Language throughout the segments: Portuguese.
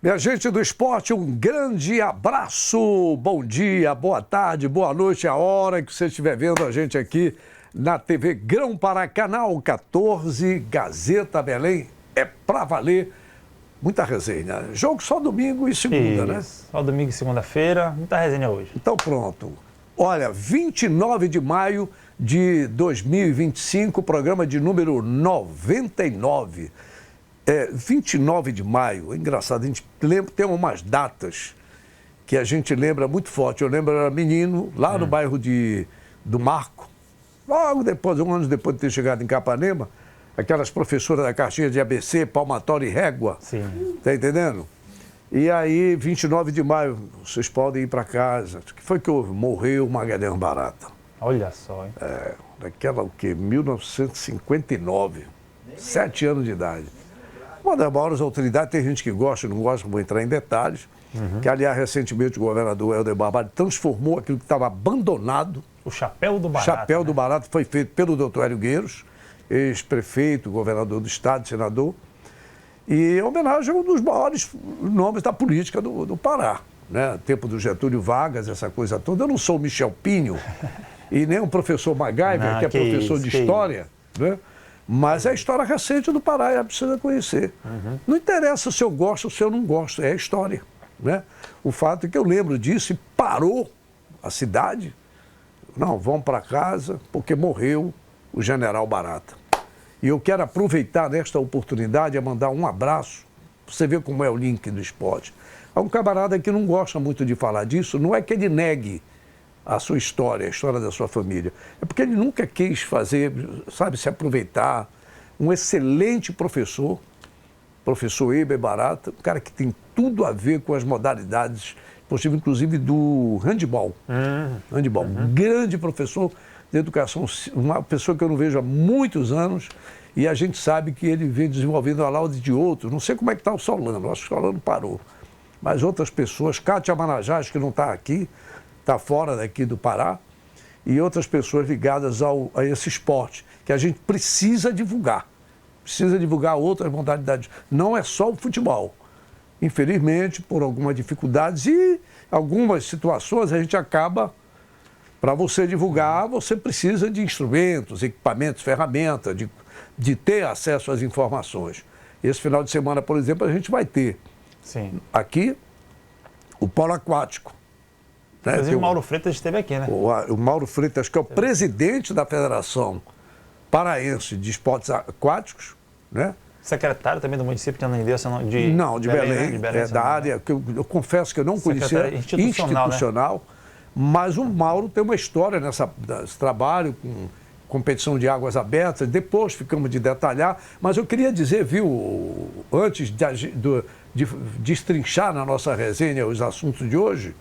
Minha gente do esporte, um grande abraço, bom dia, boa tarde, boa noite, a hora que você estiver vendo a gente aqui na TV Grão-Pará, canal 14, Gazeta Belém, é pra valer, muita resenha. Jogo só domingo e segunda, né? Só domingo e segunda-feira, muita resenha hoje. Então pronto, olha, 29 de maio de 2025, programa de número 99. 29 de maio, é engraçado, a gente lembra, tem umas datas que a gente lembra muito forte. Eu lembro, eu era menino, lá no bairro do Marco, logo depois, um ano depois de ter chegado em Capanema, aquelas professoras da caixinha de ABC, palmatória e régua. Sim. Tá entendendo? E aí, 29 de maio, vocês podem ir para casa. Que foi que morreu o Magalhães Barata. Olha só, hein? Daquela, o quê? 1959. 7 anos de idade. Uma das maiores autoridades, tem gente que gosta, não gosta, vou entrar em detalhes, que, aliás, recentemente o governador Helder Barbalho transformou aquilo que estava abandonado. O Chapéu do O Barato. Chapéu do Barato foi feito pelo doutor Hélio Gueiros, ex-prefeito, governador do estado, senador, e em homenagem a um dos maiores nomes da política do Pará. Né? Tempo do Getúlio Vargas, essa coisa toda. Eu não sou o Michel Pinho e nem o professor MacGyver, que é professor de história, né? Mas é a história recente do Pará, ela precisa conhecer. Não interessa se eu gosto ou se eu não gosto, é a história. Né? O fato é que eu lembro disso e parou a cidade. Não, vamos para casa, porque morreu o general Barata. E eu quero aproveitar nesta oportunidade a mandar um abraço, para você ver como é o link do esporte. Há um camarada que não gosta muito de falar disso, não é que ele negue a sua história, a história da sua família. É porque ele nunca quis fazer, sabe, se aproveitar. Um excelente professor, professor Heber Barata, um cara que tem tudo a ver com as modalidades, possível, inclusive do handebol. Handebol. Grande professor de educação, uma pessoa que eu não vejo há muitos anos, e a gente sabe que ele vem desenvolvendo a laude de outros. Não sei como é que está o Solano, acho que o Solano parou. Mas outras pessoas, Cátia Manajás, que não está aqui, está fora daqui do Pará, e outras pessoas ligadas a esse esporte, que a gente precisa divulgar outras modalidades. Não é só o futebol. Infelizmente, por algumas dificuldades e algumas situações, a gente acaba, para você divulgar, você precisa de instrumentos, equipamentos, ferramentas, de ter acesso às informações. Esse final de semana, por exemplo, a gente vai ter aqui o polo aquático. Inclusive o Mauro Freitas esteve aqui, né? O Mauro Freitas, que é o presidente da Federação Paraense de Esportes Aquáticos, né? Secretário também do município de Ananindeua, não, de Belém, né? Belém, da área que eu confesso que eu não conhecia, institucional, né? Mas o Mauro tem uma história nesse trabalho com competição de águas abertas, depois ficamos de detalhar, mas eu queria dizer, viu, antes de destrinchar na nossa resenha os assuntos de hoje,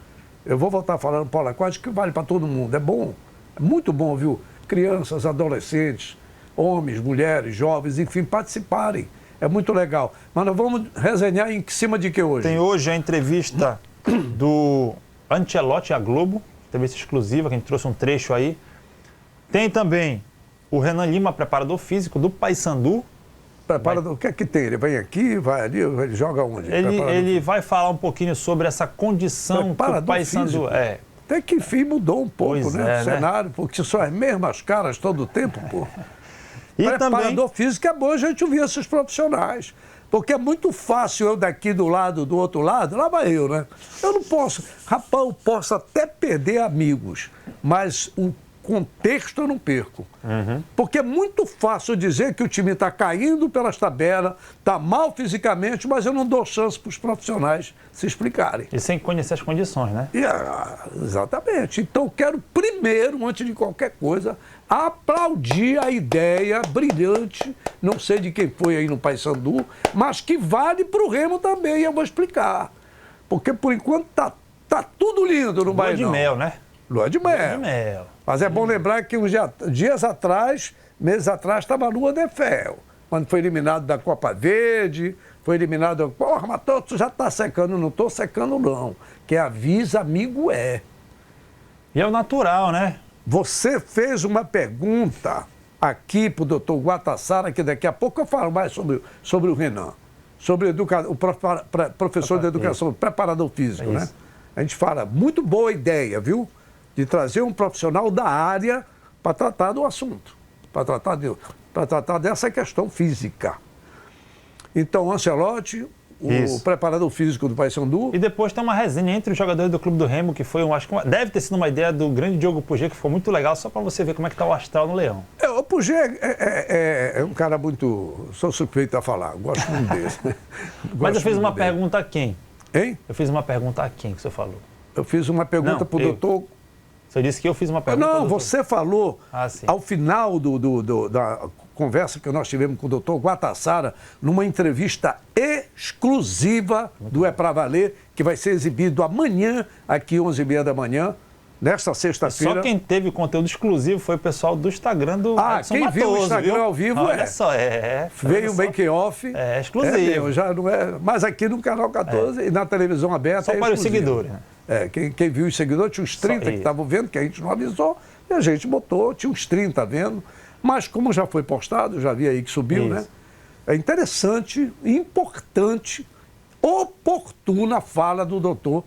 eu vou voltar falando polo aquático, que vale para todo mundo. É bom, é muito bom, viu? Crianças, adolescentes, homens, mulheres, jovens, enfim, participarem. É muito legal. Mas nós vamos resenhar em cima de que hoje? Tem hoje a entrevista do Ancelotti à Globo, entrevista exclusiva, que a gente trouxe um trecho aí. Tem também o Renan Lima, preparador físico do Paysandu. Preparador, o que é que tem? Ele vem aqui, vai ali, ele joga onde? Ele vai falar um pouquinho sobre essa condição que o Paysandu é. Até que enfim mudou um pouco, Pois né? é, O cenário, porque são as mesmas caras todo o tempo, pô. E Preparador também físico é bom a gente ouvir esses profissionais. Porque é muito fácil eu daqui do outro lado, lá vai eu, né? Eu não posso. Rapaz, eu posso até perder amigos, mas o contexto eu não perco. Porque é muito fácil dizer que o time está caindo pelas tabelas, está mal fisicamente, mas eu não dou chance para os profissionais se explicarem. E sem conhecer as condições, né? Exatamente. Então, quero primeiro, antes de qualquer coisa, aplaudir a ideia brilhante, não sei de quem foi aí no Paysandu, mas que vale para o Remo também, e eu vou explicar. Porque, por enquanto, tá tudo lindo no Bahia. Lua de mel, né? Lua de mel. Lua de mel. Mas é bom lembrar que dias atrás, meses atrás, estava a lua de fel. Quando foi eliminado da Copa Verde, foi eliminado... Porra, mas tu já está secando. Não estou secando, não. Quem avisa, amigo é. E é o natural, né? Você fez uma pergunta aqui para o doutor Guatassara, que daqui a pouco eu falo mais sobre o Renan. sobre o professor de educação, preparador físico, né? A gente fala, muito boa ideia, viu? De trazer um profissional da área para tratar do assunto, para tratar dessa questão física. Então, Ancelotti, o preparador físico do Paysandu. E depois tem uma resenha entre os jogadores do Clube do Remo, que foi, acho que deve ter sido uma ideia do grande Diogo Puget, que foi muito legal, só para você ver como é que está o astral no Leão. O Puget é um cara muito... Sou suspeito a falar, gosto muito dele. Mas eu fiz uma pergunta a quem? Hein? Eu fiz uma pergunta a quem que você falou? Eu fiz uma pergunta para o doutor... Você disse que eu fiz uma pergunta. Não, você falou ao final da conversa que nós tivemos com o doutor Guatassara, numa entrevista exclusiva do É Pra Valer, que vai ser exibido amanhã, aqui 11h30 da manhã, nesta sexta-feira. Só quem teve conteúdo exclusivo foi o pessoal do Instagram do Edson quem Matoso, viu o Instagram viu? ao vivo Olha só, veio o make-off. É exclusivo. Já não é, mas aqui no Canal 14 e na televisão aberta só para os seguidores, né? Quem viu os seguidores, tinha uns 30 que estavam vendo, que a gente não avisou, e a gente botou, tinha uns 30 vendo. Mas como já foi postado, já vi aí que subiu, né? É interessante, importante, oportuna a fala do doutor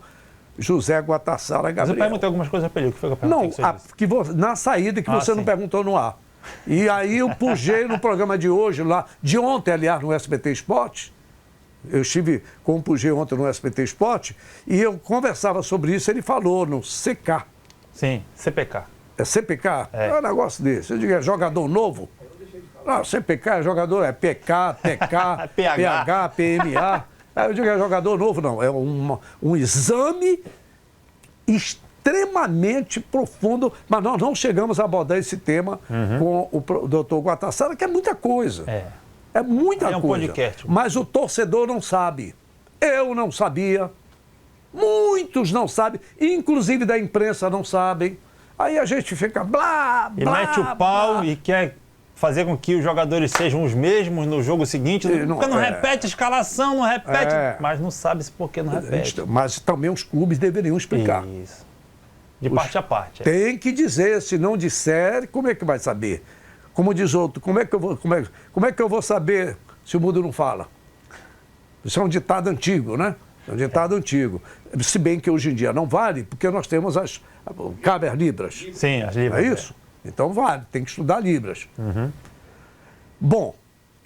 José Guatassara Gabriel. Mas eu perguntei algumas coisas para ele, o que foi que eu perguntei? Não, na saída que você não perguntou no ar. E aí eu pujei no programa de hoje, de ontem, aliás, no SBT Esporte. Eu estive com o Puget ontem no SBT Esporte e eu conversava sobre isso, ele falou no CK. Sim, CPK. É CPK? É um negócio desse. Eu digo, é jogador novo? Não, CPK é jogador, é PK, PK, PH, PMA. Eu digo, é jogador novo, não. É um exame extremamente profundo, mas nós não chegamos a abordar esse tema com o doutor Guatassara, que é muita coisa. É muita coisa. Podcast. Mas o torcedor não sabe. Eu não sabia. Muitos não sabem. Inclusive da imprensa não sabem. Aí a gente fica blá, blá, e mete o pau e quer fazer com que os jogadores sejam os mesmos no jogo seguinte. Porque não repete a escalação, não repete. Mas não sabe-se por que não repete. Mas também os clubes deveriam explicar. Isso. De parte a parte. Tem que dizer. Se não disser, como é que vai saber? Como diz outro, como é que eu vou saber se o mundo não fala? Isso é um ditado antigo, né? É um ditado antigo. Se bem que hoje em dia não vale, porque nós temos as caber libras. Sim, as libras. É isso? Então vale, tem que estudar libras. Bom,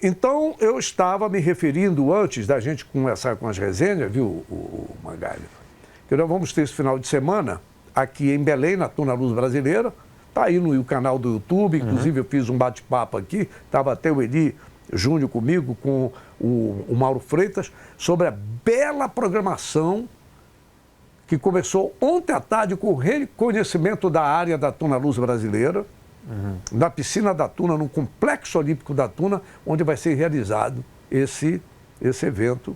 então eu estava me referindo antes da gente começar com as resenhas, viu, o Magalho? Que nós vamos ter esse final de semana aqui em Belém, na Tuna Luz Brasileira. Está aí no canal do YouTube, inclusive eu fiz um bate-papo aqui, estava até o Eli Júnior comigo, com o Mauro Freitas, sobre a bela programação que começou ontem à tarde com o reconhecimento da área da Tuna Luz Brasileira, na piscina da Tuna, no Complexo Olímpico da Tuna, onde vai ser realizado esse evento,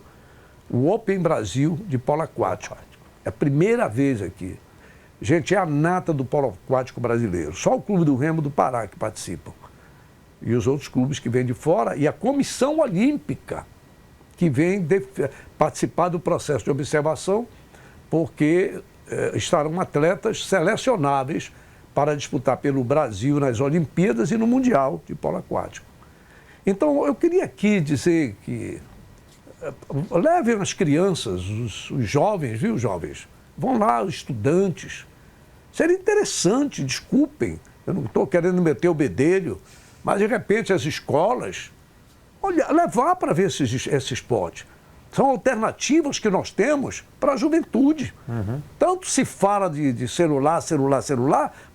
o Open Brasil de polo aquático. É a primeira vez aqui. Gente, é a nata do polo aquático brasileiro. Só o Clube do Remo do Pará que participam. E os outros clubes que vêm de fora. E a Comissão Olímpica, que vem participar do processo de observação, porque estarão atletas selecionáveis para disputar pelo Brasil nas Olimpíadas e no Mundial de polo aquático. Então, eu queria aqui dizer que levem as crianças, os jovens, viu, jovens? Vão lá, os estudantes. Seria interessante, desculpem, eu não estou querendo meter o bedelho, mas de repente as escolas, levar para ver esse esporte. São alternativas que nós temos para a juventude. Tanto se fala de celular,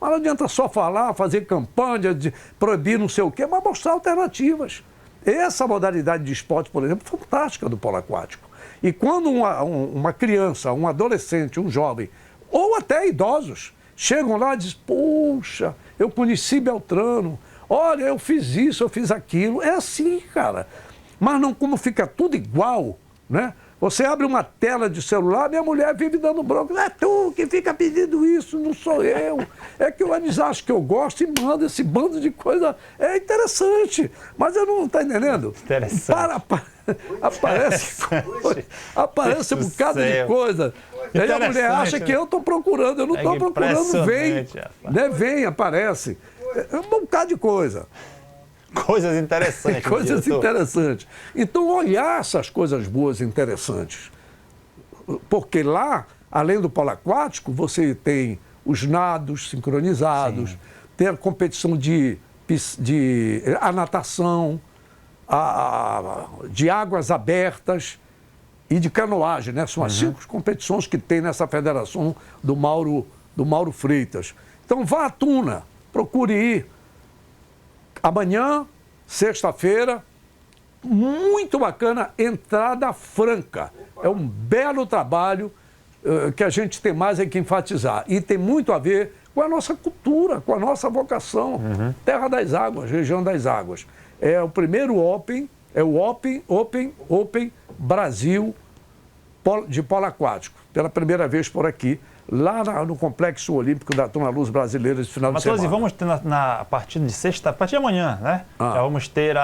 mas não adianta só falar, fazer campanha, de proibir não sei o quê, mas mostrar alternativas. Essa modalidade de esporte, por exemplo, é fantástica do polo aquático. E quando uma criança, um adolescente, um jovem, ou até idosos, chegam lá e dizem, poxa, eu conheci Beltrano, olha, eu fiz isso, eu fiz aquilo. É assim, cara. Mas não, como fica tudo igual, né? Você abre uma tela de celular, minha mulher vive dando bronca. É tu que fica pedindo isso, não sou eu. É que eles acham que eu gosto e mandam esse bando de coisa. É interessante, mas eu não estou entendendo. Interessante. Aparece um bocado de coisa. E aí a mulher acha que eu estou procurando. Eu não estou procurando, vem. Né? Vem, aparece. É um bocado de coisa. Coisas interessantes. Coisas interessantes. Então, olhar essas coisas boas e interessantes. Porque lá, além do polo aquático, você tem os nados sincronizados, tem a competição a natação, de águas abertas e de canoagem, né? São as 5 competições que tem nessa federação do Mauro Freitas. Então, vá à Tuna, procure ir. Amanhã, sexta-feira, muito bacana, entrada franca. É um belo trabalho que a gente tem mais que enfatizar. E tem muito a ver com a nossa cultura, com a nossa vocação. Terra das Águas, região das águas. É o primeiro Open, é o Open Brasil de polo aquático. Pela primeira vez por aqui, lá no Complexo Olímpico da Tuna Luz Brasileira esse final de semana. Matoso, vamos ter a partir de sexta, a partir de amanhã, né? Já vamos ter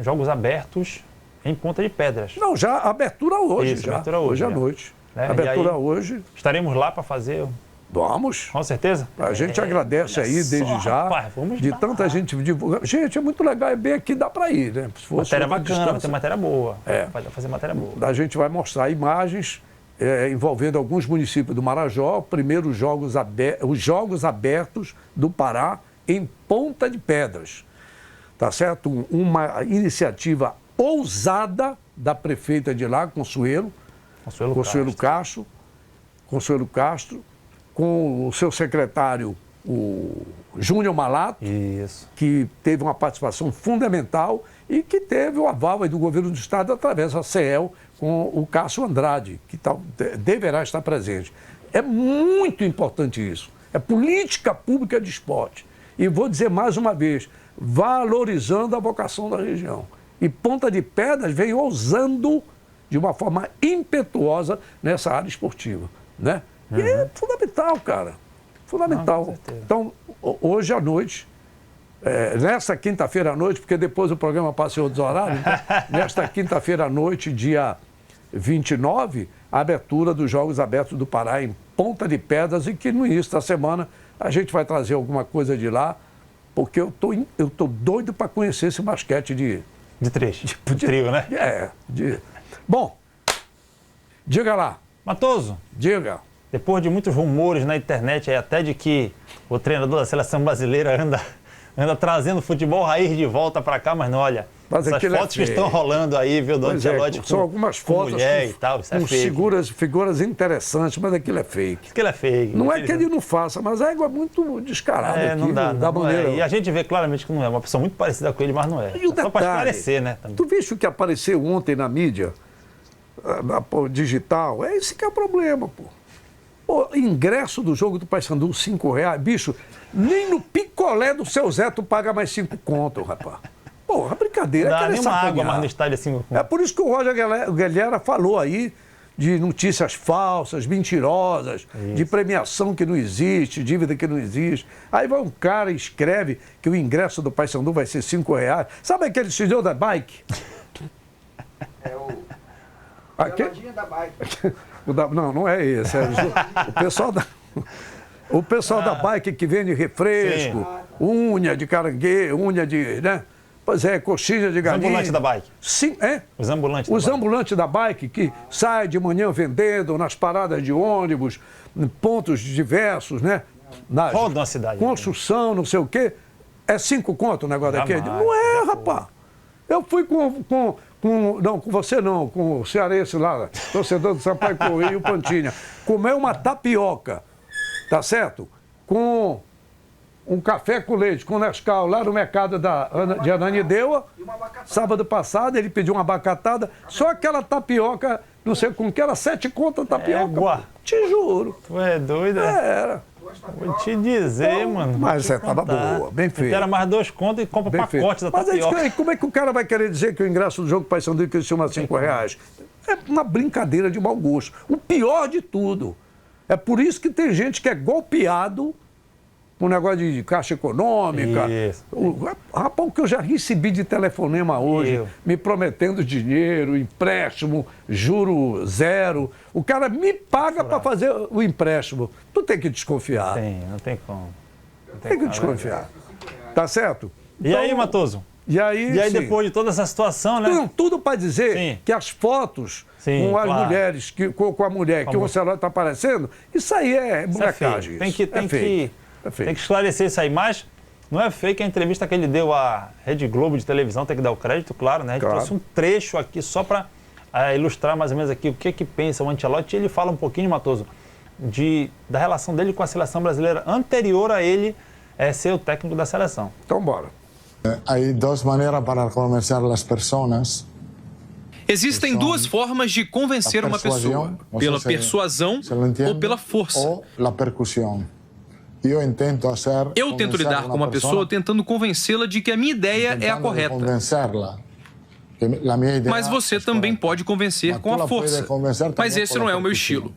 jogos abertos em Ponta de Pedras. Não, já abertura hoje. Isso, já. Abertura hoje à noite. Né? Abertura hoje. Estaremos lá para fazer. Vamos. Com certeza. A gente agradece aí desde já. Rapaz, vamos de tanta gente divulgar. Gente, é muito legal. É bem aqui, dá para ir, né? Se fosse matéria bacana, vai ter matéria boa. Vai fazer matéria boa. A gente vai mostrar imagens envolvendo alguns municípios do Marajó, primeiros os Jogos Abertos do Pará em Ponta de Pedras. Tá certo? Uma iniciativa ousada da prefeita de lá, Consuelo Castro, com o seu secretário, o Júnior Malato, que teve uma participação fundamental e que teve o aval aí do governo do estado através da CEL, com o Cássio Andrade, que deverá estar presente. É muito importante isso. É política pública de esporte. E vou dizer mais uma vez, valorizando a vocação da região. E Ponta de Pedras vem ousando de uma forma impetuosa nessa área esportiva, né? E é fundamental, cara. Fundamental. Então, hoje à noite, nesta quinta-feira à noite, porque depois o programa passa em outros horários, então, nesta quinta-feira à noite, dia 29, a abertura dos Jogos Abertos do Pará em Ponta de Pedras, e que no início da semana a gente vai trazer alguma coisa de lá, porque eu tô doido para conhecer esse basquete de trio, né? Bom, diga lá. Matoso. Diga. Depois de muitos rumores na internet, até de que o treinador da seleção brasileira anda trazendo futebol raiz de volta para cá, mas não, olha, essas fotos que estão rolando aí, viu, do Ancelotti, são algumas fotos mulher e tal, isso é fake. Figuras interessantes, mas aquilo é fake. Aquilo é fake. Não é que ele não faça, mas a égua é muito descarada aqui, não dá, da maneira. E a gente vê claramente que não é, uma pessoa muito parecida com ele, mas não é. E o detalhe, só para esclarecer, né? Também. Tu viste o que apareceu ontem na mídia, digital? É esse que é o problema, pô. O ingresso do jogo do Paysandu, R$5. Bicho, nem no picolé do seu Zé tu paga mais 5 conto, rapaz. Porra, brincadeira. Não dá nem uma água mais no estádio assim. É por isso que o Roger Galera falou aí de notícias falsas, mentirosas, de premiação que não existe, dívida que não existe. Aí vai um cara e escreve que o ingresso do Paysandu vai ser R$5. Sabe aquele senhor da bike? É o... Geladinha da bike. Não é esse. É o pessoal da bike que vende refresco, unha de caranguejo, unha de... né? Pois é, coxinha de galinha. Os ambulantes da bike. Sim, Os ambulantes Os ambulantes da bike que saem de manhã vendendo nas paradas de ônibus, em pontos diversos, né? Rodam a cidade. Construção, não sei o quê. É 5 conto o negócio daquele? Não é, rapaz. Eu fui não, com você não, com o cearense lá, torcedor do Sampaio Correia e o Pantinha. Comer uma tapioca, tá certo? Com um café com leite, com Nescau, lá no mercado de Ananindeua. Sábado passado ele pediu uma abacatada, só aquela tapioca, não sei com que era 7 conto a tapioca. Te juro. Tu é doido? Era. Vou te dizer, mano. Mas tava boa, bem feito. Era mais 2 contos e compra bem pacote feito. da tapioca. Mas como é que o cara vai querer dizer que o ingresso do jogo Paysandu que chama R$5? É uma brincadeira de mau gosto. O pior de tudo. É por isso que tem gente que é golpeado com negócio de caixa econômica. Isso. Rapaz, o que eu já recebi de telefonema hoje, me prometendo dinheiro, empréstimo, juro zero. O cara me paga para fazer o empréstimo. Tu tem que desconfiar. Não tem como. Tem que desconfiar. Tá certo? E aí, Matoso? E aí depois de toda essa situação, né? Não, tudo para dizer que as fotos com as mulheres, com a mulher que o Ancelotti está aparecendo, isso aí é molecagem. Tem que esclarecer isso aí. Mas não é fake a entrevista que ele deu à Rede Globo de televisão, tem que dar o crédito, claro, né? A gente trouxe um trecho aqui só para ilustrar mais ou menos aqui o que pensa o Ancelotti. Ele fala um pouquinho, Matoso, da relação dele com a seleção brasileira anterior a ele ser o técnico da seleção. Então, bora. Há duas maneiras para convencer as pessoas. Existem duas formas de convencer uma pessoa: pela persuasão ou pela força. Ou a percussão. Eu tento lidar com uma pessoa tentando convencê-la de que a minha ideia é a correta. Mas você também pode convencer com a força. Mas esse não é o meu estilo.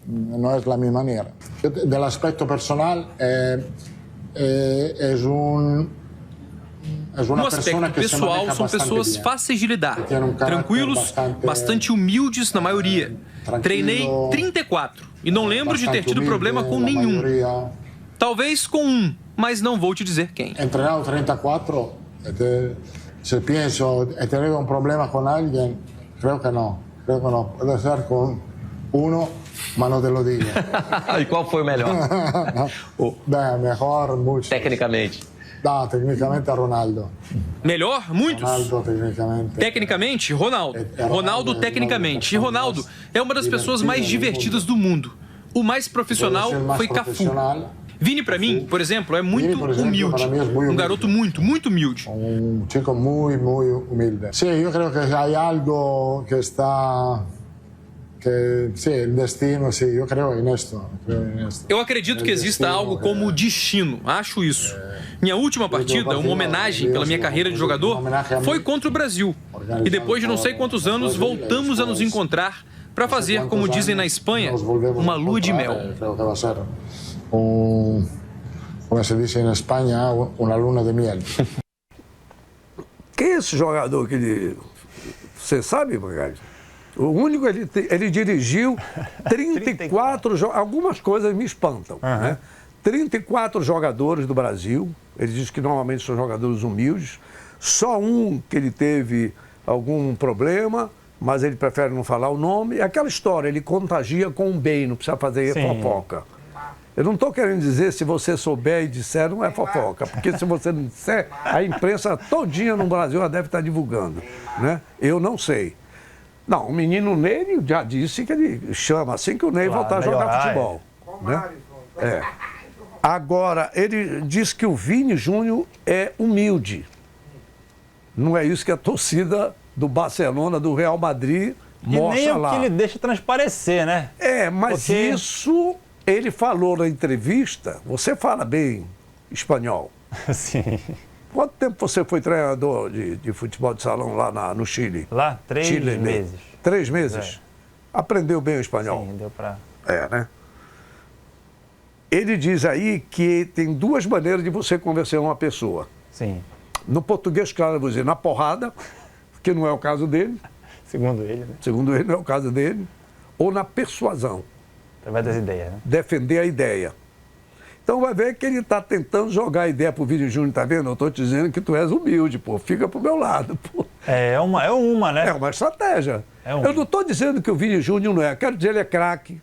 Não é a minha maneira. Do aspecto pessoal, No aspecto pessoal, são pessoas fáceis de lidar, tranquilos, bastante humildes na maioria. Treinei 34 e não lembro de ter tido problema com nenhum. Talvez com um, mas não vou te dizer quem. Treinado 34, se penso ter um problema com alguém, creio que não. Pode ser com mas não te lo digo. E qual foi o melhor? Bem, melhor, muito. Tecnicamente. Não, tecnicamente é Ronaldo. Melhor? Muitos. Ronaldo, tecnicamente. Tecnicamente, Ronaldo. Ronaldo, tecnicamente. E Ronaldo é uma das pessoas mais divertidas do mundo. O mais profissional foi Cafu. Vini, para mim, por exemplo, é muito humilde. Um garoto muito humilde. Chico muito humilde. Sim, eu creio que há algo que está... Sim, o destino, sim, eu creio nisso. Eu acredito que exista algo como o destino, acho isso. Minha última partida, uma homenagem pela minha carreira de jogador, foi contra o Brasil. E depois de não sei quantos anos, voltamos a nos encontrar para fazer, como dizem na Espanha, uma lua de mel. Como se diz na Espanha, uma luna de miel. Quem é esse jogador que ele... Você sabe, Magalhães? O único, ele dirigiu 34 jogadores. Algumas coisas me espantam. Né? 34 jogadores do Brasil. Ele diz que normalmente são jogadores humildes. Só um que ele teve algum problema, mas ele prefere não falar o nome. É aquela história, ele contagia com um bem, não precisa fazer fofoca. Eu não estou querendo dizer, se você souber e disser, não é fofoca. Porque se você não disser, a imprensa todinha no Brasil já deve estar divulgando. Né? Eu não sei. Não, o menino Ney já disse que ele chama assim que o Ney voltar a jogar futebol. Né? Agora, ele diz que o Vini Júnior é humilde. Não é isso que a torcida do Barcelona, do Real Madrid, mostra lá. Nem o que ele deixa transparecer, né? Mas isso ele falou na entrevista. Você fala bem espanhol. Sim. Quanto tempo você foi treinador de futebol de salão lá no Chile? Lá, 3 meses. 3 meses? Aprendeu bem o espanhol? Sim, deu pra... né? Ele diz aí que tem duas maneiras de você convencer uma pessoa. Sim. No português, claro, eu vou dizer, na porrada, que não é o caso dele. Segundo ele, né? Segundo ele, não é o caso dele. Ou na persuasão. Através das ideias, né? Defender a ideia. Então vai ver que ele está tentando jogar a ideia pro Vini Júnior, tá vendo? Eu estou te dizendo que tu és humilde, pô. Fica pro meu lado, pô. É uma, né? É uma estratégia. Eu não estou dizendo que o Vini Júnior não é. Quero dizer, ele é craque.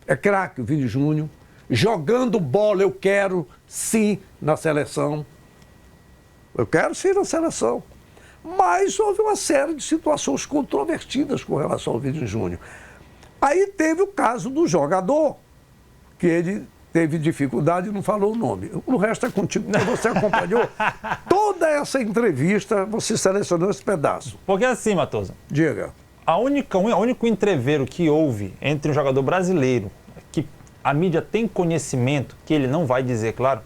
É craque o Vini Júnior. Jogando bola, eu quero sim na seleção. Eu quero sim na seleção. Mas houve uma série de situações controvertidas com relação ao Vini Júnior. Aí teve o caso do jogador, que ele teve dificuldade e não falou o nome. O resto é contigo, porque você acompanhou toda essa entrevista, você selecionou esse pedaço. Porque assim, Matoso. Diga. O único entreveiro que houve entre um jogador brasileiro, que a mídia tem conhecimento, que ele não vai dizer, claro,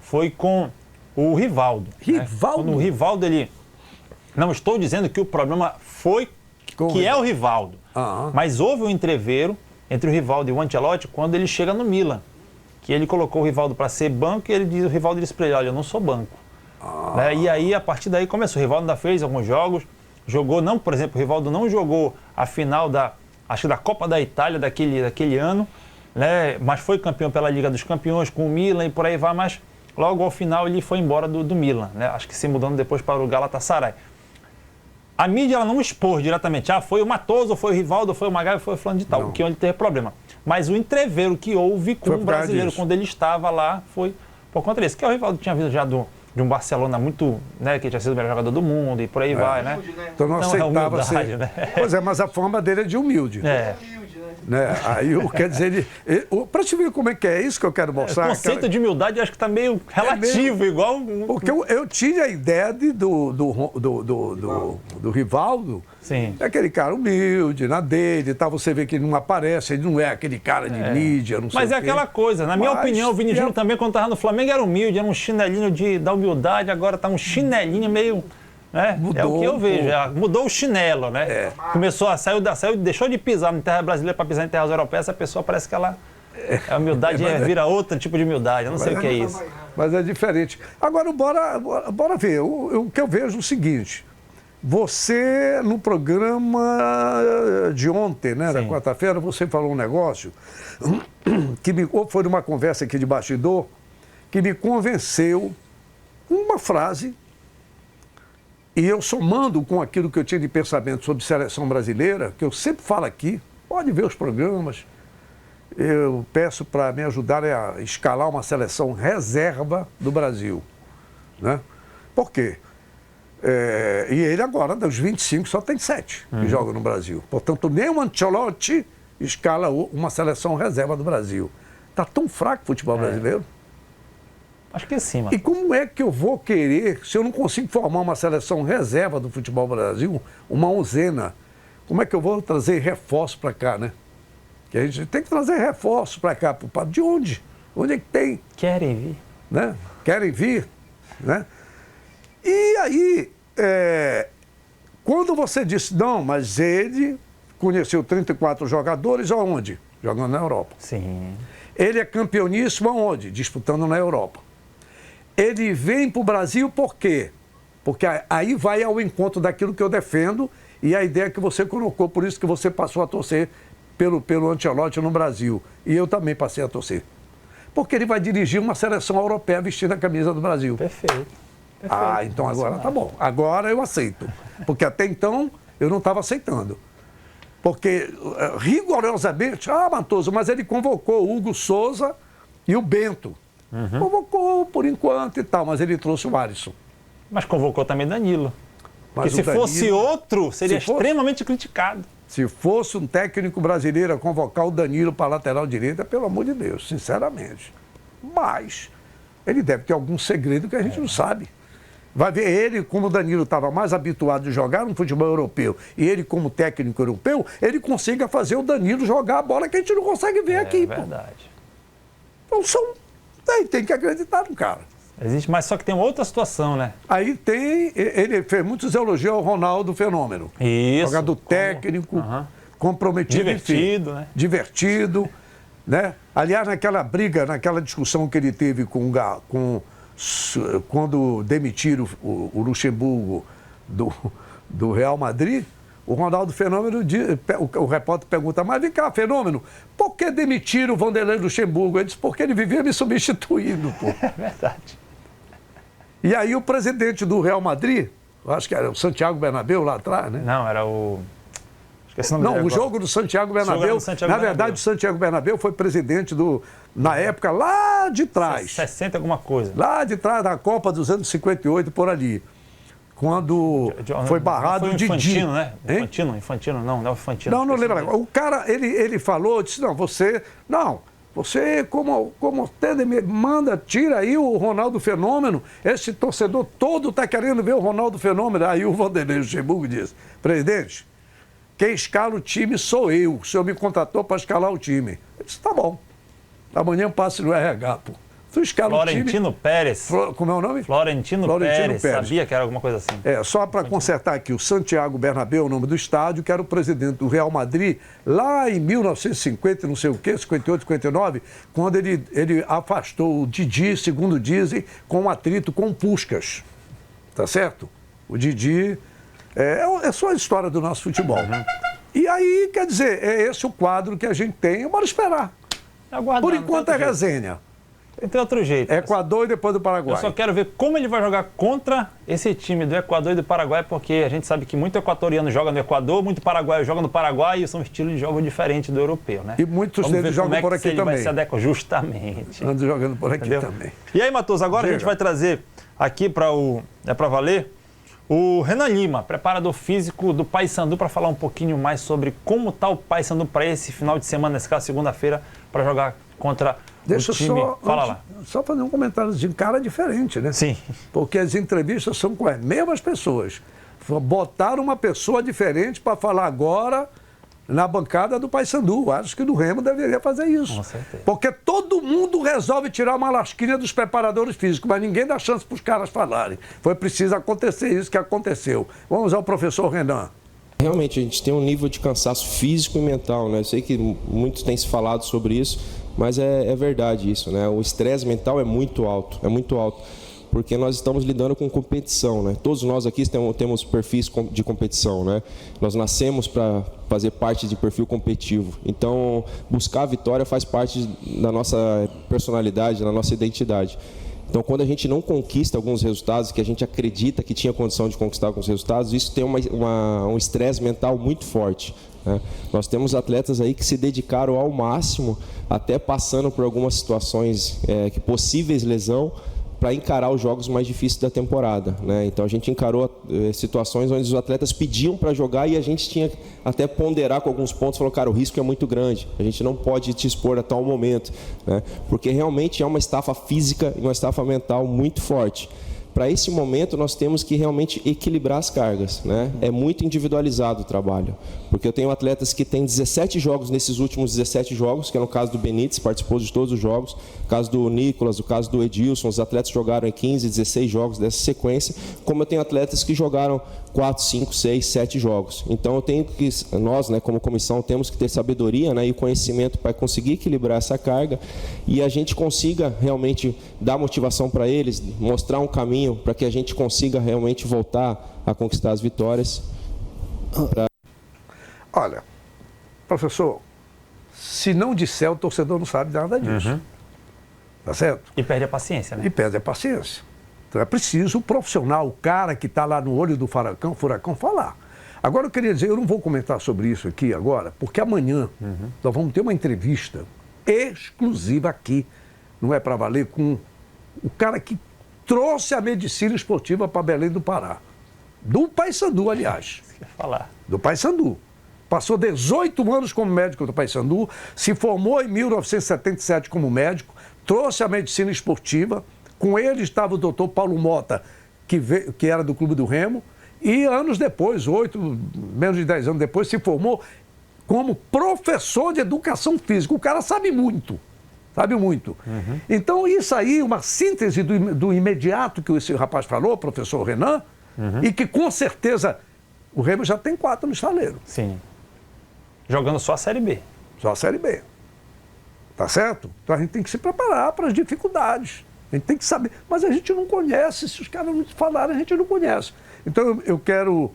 foi com o Rivaldo. Rivaldo? Né? Quando o Rivaldo, ele... Não estou dizendo que o problema foi que é o Rivaldo. Mas houve um entreveiro entre o Rivaldo e o Ancelotti quando ele chega no Milan. Que ele colocou o Rivaldo para ser banco e o Rivaldo disse para ele, olha, eu não sou banco. Né? E aí, a partir daí, começou. O Rivaldo ainda fez alguns jogos, jogou, não, por exemplo, o Rivaldo não jogou a final acho que da Copa da Itália daquele ano, né? Mas foi campeão pela Liga dos Campeões com o Milan e por aí vai, mas logo ao final ele foi embora do Milan, né? Acho que se mudando depois para o Galatasaray. A mídia ela não expôs diretamente, foi o Matoso, foi o Rivaldo, foi o Magalhães, foi o fulano de tal, Não. que onde teve problema. Mas o entreveiro que houve com o brasileiro quando ele estava lá foi por conta disso. Que o Rivaldo tinha vindo já de um Barcelona muito, né, que tinha sido o melhor jogador do mundo e por aí vai, né? Então não aceitava ser. né? Pois é, mas a forma dele é de humilde. Né? Aí, quer dizer, para te ver como é que é isso que eu quero mostrar. O conceito de humildade eu acho que está meio relativo, igual. Porque eu tinha a ideia do Rivaldo. Sim. É aquele cara humilde, na dele, tá? Você vê que ele não aparece, ele não é aquele cara de mídia, não sei Mas o é quê. aquela coisa, na minha opinião, o Vini Júnior também, quando estava no Flamengo, era humilde, era um chinelinho da humildade, agora está um chinelinho meio. Né? É o que eu vejo, mudou o chinelo, né? Começou a saiu, deixou de pisar na terra brasileira para pisar em terras europeias, essa pessoa parece que ela. A humildade vira outro tipo de humildade, eu não sei o que é isso. Mas é diferente. Agora, bora ver. O que eu vejo é o seguinte. Você, no programa de ontem, né, da quarta-feira, você falou um negócio ou foi numa conversa aqui de bastidor, que me convenceu uma frase. E eu somando com aquilo que eu tinha de pensamento sobre seleção brasileira, que eu sempre falo aqui, pode ver os programas, eu peço para me ajudarem a escalar uma seleção reserva do Brasil. Né? Por quê? E ele agora, dos 25, só tem 7 que jogam no Brasil. Portanto, nem o Ancelotti escala uma seleção reserva do Brasil. Está tão fraco o futebol brasileiro. Acho que sim, mano. E como é que eu vou querer, se eu não consigo formar uma seleção reserva do futebol Brasil, uma onzena, como é que eu vou trazer reforço para cá, né? Que a gente tem que trazer reforço para cá. De onde? Onde é que tem? Querem vir. Né? Querem vir, né? E aí, quando você disse, não, mas ele conheceu 34 jogadores aonde? Jogando na Europa. Sim. Ele é campeoníssimo aonde? Disputando na Europa. Ele vem para o Brasil por quê? Porque aí vai ao encontro daquilo que eu defendo e a ideia que você colocou, por isso que você passou a torcer pelo Ancelotti no Brasil. E eu também passei a torcer. Porque ele vai dirigir uma seleção europeia vestindo a camisa do Brasil. Perfeito. Então agora tá bom. Agora eu aceito. Porque até então eu não estava aceitando. Porque rigorosamente, Matoso, mas ele convocou o Hugo Souza e o Bento. Convocou por enquanto e tal, mas ele trouxe o Alisson. Mas convocou também Danilo. Mas porque se fosse outro, seria extremamente criticado. Se fosse um técnico brasileiro a convocar o Danilo para a lateral direita, pelo amor de Deus, sinceramente. Mas ele deve ter algum segredo que a gente não sabe. Vai ver ele, como o Danilo estava mais habituado a jogar no futebol europeu, e ele como técnico europeu, ele consiga fazer o Danilo jogar a bola que a gente não consegue ver aqui. É verdade. Então tem que acreditar no cara. Existe, mas só que tem outra situação, né? Aí ele fez muitos elogios ao Ronaldo Fenômeno. Isso. Jogador técnico, comprometido. Divertido, enfim, né? Divertido, né? Aliás, naquela briga, naquela discussão que ele teve quando demitiram o Luxemburgo do Real Madrid, o Ronaldo Fenômeno, o repórter pergunta, mas vem cá, Fenômeno, por que demitiram o Vanderlei Luxemburgo? Ele disse, porque ele vivia me substituindo, pô. É verdade. E aí o presidente do Real Madrid, acho que era o Santiago Bernabéu lá atrás, né? Não, era o... Esqueci o nome Não, dele o jogo do Santiago Bernabéu, na verdade o Santiago Bernabéu foi presidente na época lá de trás. 60 alguma coisa. Lá de trás da Copa dos anos 58, por ali. Quando foi barrado o Didi. Infantino, né? Infantino, não é o Infantino. Não lembro. O cara, ele falou, disse, você como me manda, tira aí o Ronaldo Fenômeno, esse torcedor todo está querendo ver o Ronaldo Fenômeno. Aí o Vanderlei Luxemburgo disse, presidente, quem escala o time sou eu, o senhor me contratou para escalar o time. Eu disse, tá bom, amanhã passe no RH, pô. Florentino Pérez. Como é o nome? Florentino Pérez. Sabia que era alguma coisa assim. Só para consertar aqui, o Santiago Bernabéu, o nome do estádio, que era o presidente do Real Madrid, lá em 1950, não sei o quê, 58, 59, quando ele afastou o Didi, segundo dizem, com um atrito com o Puskás. Tá certo? O Didi... É só a história do nosso futebol. E aí, quer dizer, é esse o quadro que a gente tem. Bora esperar. Por enquanto é resenha. Não tem outro jeito. Equador e depois do Paraguai. Eu só quero ver como ele vai jogar contra esse time do Equador e do Paraguai, porque a gente sabe que muito equatoriano joga no Equador, muito paraguaio joga no Paraguai e são estilos de jogo diferentes do europeu, né? E muitos deles jogam por aqui também. Vai se adequar justamente. Ando jogando por aqui também. E aí, Matoso, agora a gente vai trazer aqui para valer o Renan Lima, preparador físico do Paysandu, para falar um pouquinho mais sobre como está o Paysandu para esse final de semana, nesse caso, segunda-feira, para jogar contra o time. Fala lá. Só fazer um comentário de cara diferente, né? Sim. Porque as entrevistas são com as mesmas pessoas. Botaram uma pessoa diferente para falar agora na bancada do Paysandu. Acho que do Remo deveria fazer isso. Com certeza. Porque todo mundo resolve tirar uma lasquinha dos preparadores físicos, mas ninguém dá chance para os caras falarem. Foi preciso acontecer isso que aconteceu. Vamos ao professor Renan. Realmente, a gente tem um nível de cansaço físico e mental, né? Eu sei que muitos têm se falado sobre isso, mas é verdade isso, né? O estresse mental é muito alto, porque nós estamos lidando com competição, né? Todos nós aqui temos perfis de competição, né? Nós nascemos para fazer parte de perfil competitivo, então buscar a vitória faz parte da nossa personalidade, da nossa identidade. Então, quando a gente não conquista alguns resultados que a gente acredita que tinha condição de conquistar alguns resultados, isso tem um estresse mental muito forte, né? Nós temos atletas aí que se dedicaram ao máximo, até passando por algumas situações que possíveis lesão, para encarar os jogos mais difíceis da temporada, né? Então a gente encarou situações onde os atletas pediam para jogar e a gente tinha até ponderar com alguns pontos, falou, cara, o risco é muito grande, a gente não pode te expor a tal momento, né? Porque realmente é uma estafa física e uma estafa mental muito forte. Para esse momento, nós temos que realmente equilibrar as cargas, né? É muito individualizado o trabalho, porque eu tenho atletas que têm 17 jogos nesses últimos 17 jogos, que é no caso do Benítez, participou de todos os jogos, o caso do Nicolas, o caso do Edilson, os atletas jogaram em 15, 16 jogos dessa sequência, como eu tenho atletas que jogaram 4, 5, 6, 7 jogos. Então, nós, né, como comissão, temos que ter sabedoria, né, e conhecimento para conseguir equilibrar essa carga e a gente consiga realmente dar motivação para eles, mostrar um caminho para que a gente consiga realmente voltar a conquistar as vitórias. Olha, professor, se não disser, o torcedor não sabe nada disso. Tá certo? E perde a paciência, né? E perde a paciência. Então é preciso o profissional, o cara que está lá no olho do furacão, falar. Agora eu queria dizer, eu não vou comentar sobre isso aqui agora, porque amanhã nós vamos ter uma entrevista exclusiva aqui, não é para valer, com o cara que trouxe a medicina esportiva para Belém do Pará. Do Paysandu, aliás. Falar. Do Paysandu. Passou 18 anos como médico do Paysandu, se formou em 1977 como médico, trouxe a medicina esportiva. Com ele estava o doutor Paulo Mota, que era do Clube do Remo, e anos depois, menos de 10 anos depois, se formou como professor de educação física. O cara sabe muito. Sabe muito. Então, isso aí, uma síntese do imediato que esse rapaz falou, professor Renan, e que com certeza o Remo já tem 4 no estaleiro. Sim. Jogando só a Série B. Só a Série B. Tá certo? Então a gente tem que se preparar para as dificuldades. A gente tem que saber. Mas a gente não conhece. Se os caras não falarem, a gente não conhece. Então eu quero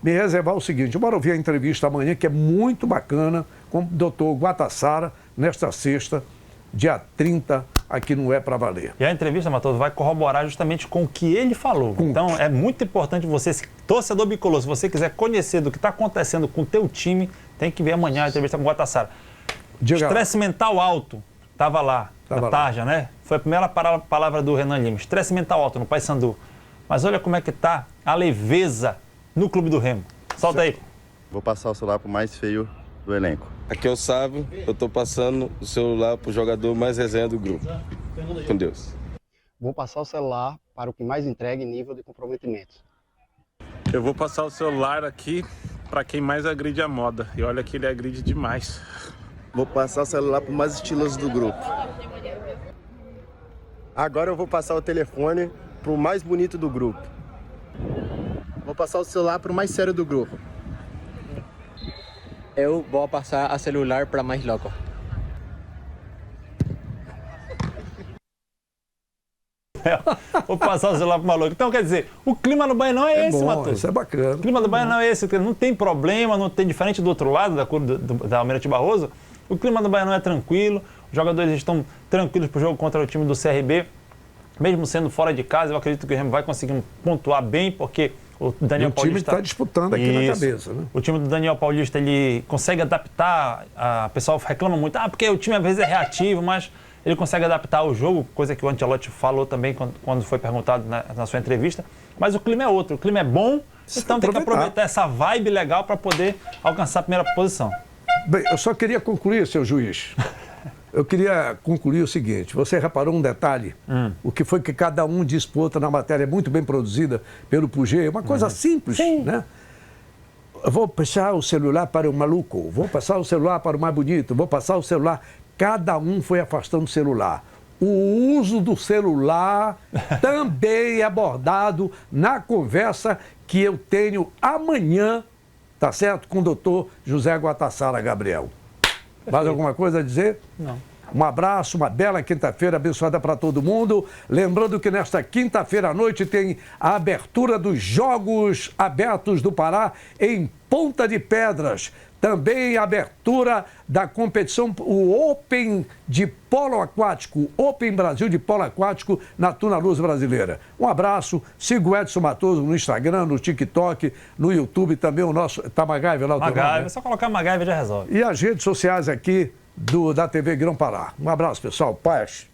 me reservar o seguinte. Bora ouvir a entrevista amanhã, que é muito bacana, com o doutor Guatassara, nesta sexta, dia 30, aqui no É Pra Valer. E a entrevista, Matoso, vai corroborar justamente com o que ele falou. Então, é muito importante você, torcedor bicolor, se você quiser conhecer do que está acontecendo com o teu time, tem que ver amanhã a entrevista com o Guatassara. Estresse mental alto, estava lá, na tarja, né? Foi a primeira palavra do Renan Lima. Estresse mental alto no Paysandu. Mas olha como é que está a leveza no Clube do Remo. Solta aí. Vou passar o celular pro mais feio do elenco. Aqui é o Sávio, eu tô passando o celular pro jogador mais resenha do grupo. Com Deus. Vou passar o celular para o que mais entrega em nível de comprometimento. Eu vou passar o celular aqui para quem mais agride a moda. E olha que ele agride demais. Vou passar o celular pro mais estiloso do grupo. Agora eu vou passar o telefone pro mais bonito do grupo. Vou passar o celular para o mais sério do grupo. Eu vou passar a celular para mais louco. Vou passar o celular para maluco. Então, quer dizer, o clima no Baianão é esse, Matoso. Isso é bacana. O clima do Baianão é esse. Não tem problema, não tem diferente do outro lado da Almirante Barroso. O clima do Baianão é tranquilo. Os jogadores estão tranquilos para o jogo contra o time do CRB. Mesmo sendo fora de casa, eu acredito que o Remo vai conseguir pontuar bem, porque o Daniel Paulista... O time está disputando aqui na cabeça, né? O time do Daniel Paulista, ele consegue adaptar, o pessoal reclama muito, porque o time às vezes é reativo, mas ele consegue adaptar o jogo, coisa que o Ancelotti falou também quando foi perguntado na sua entrevista. Mas o clima é outro, o clima é bom, então tem que aproveitar essa vibe legal para poder alcançar a primeira posição. Bem, eu só queria concluir, seu juiz. Eu queria concluir o seguinte, você reparou um detalhe, o que foi que cada um disse para o outro na matéria muito bem produzida pelo Puget, uma coisa simples, né? Eu vou passar o celular para o maluco, vou passar o celular para o mais bonito, vou passar o celular... Cada um foi afastando o celular. O uso do celular também é abordado na conversa que eu tenho amanhã, tá certo? Com o doutor José Guatassara Gabriel. Mais alguma coisa a dizer? Não. Um abraço, uma bela quinta-feira abençoada para todo mundo. Lembrando que nesta quinta-feira à noite tem a abertura dos Jogos Abertos do Pará em Ponta de Pedras. Também a abertura da competição, o Open de Polo Aquático, Open Brasil de Polo Aquático na Tuna Luz Brasileira. Um abraço, siga o Edson Matoso no Instagram, no TikTok, no YouTube, também o nosso... Tá MacGyver lá o teu nome, MacGyver, é só colocar MacGyver já resolve. E as redes sociais aqui da TV Grão Pará. Um abraço, pessoal. Paz.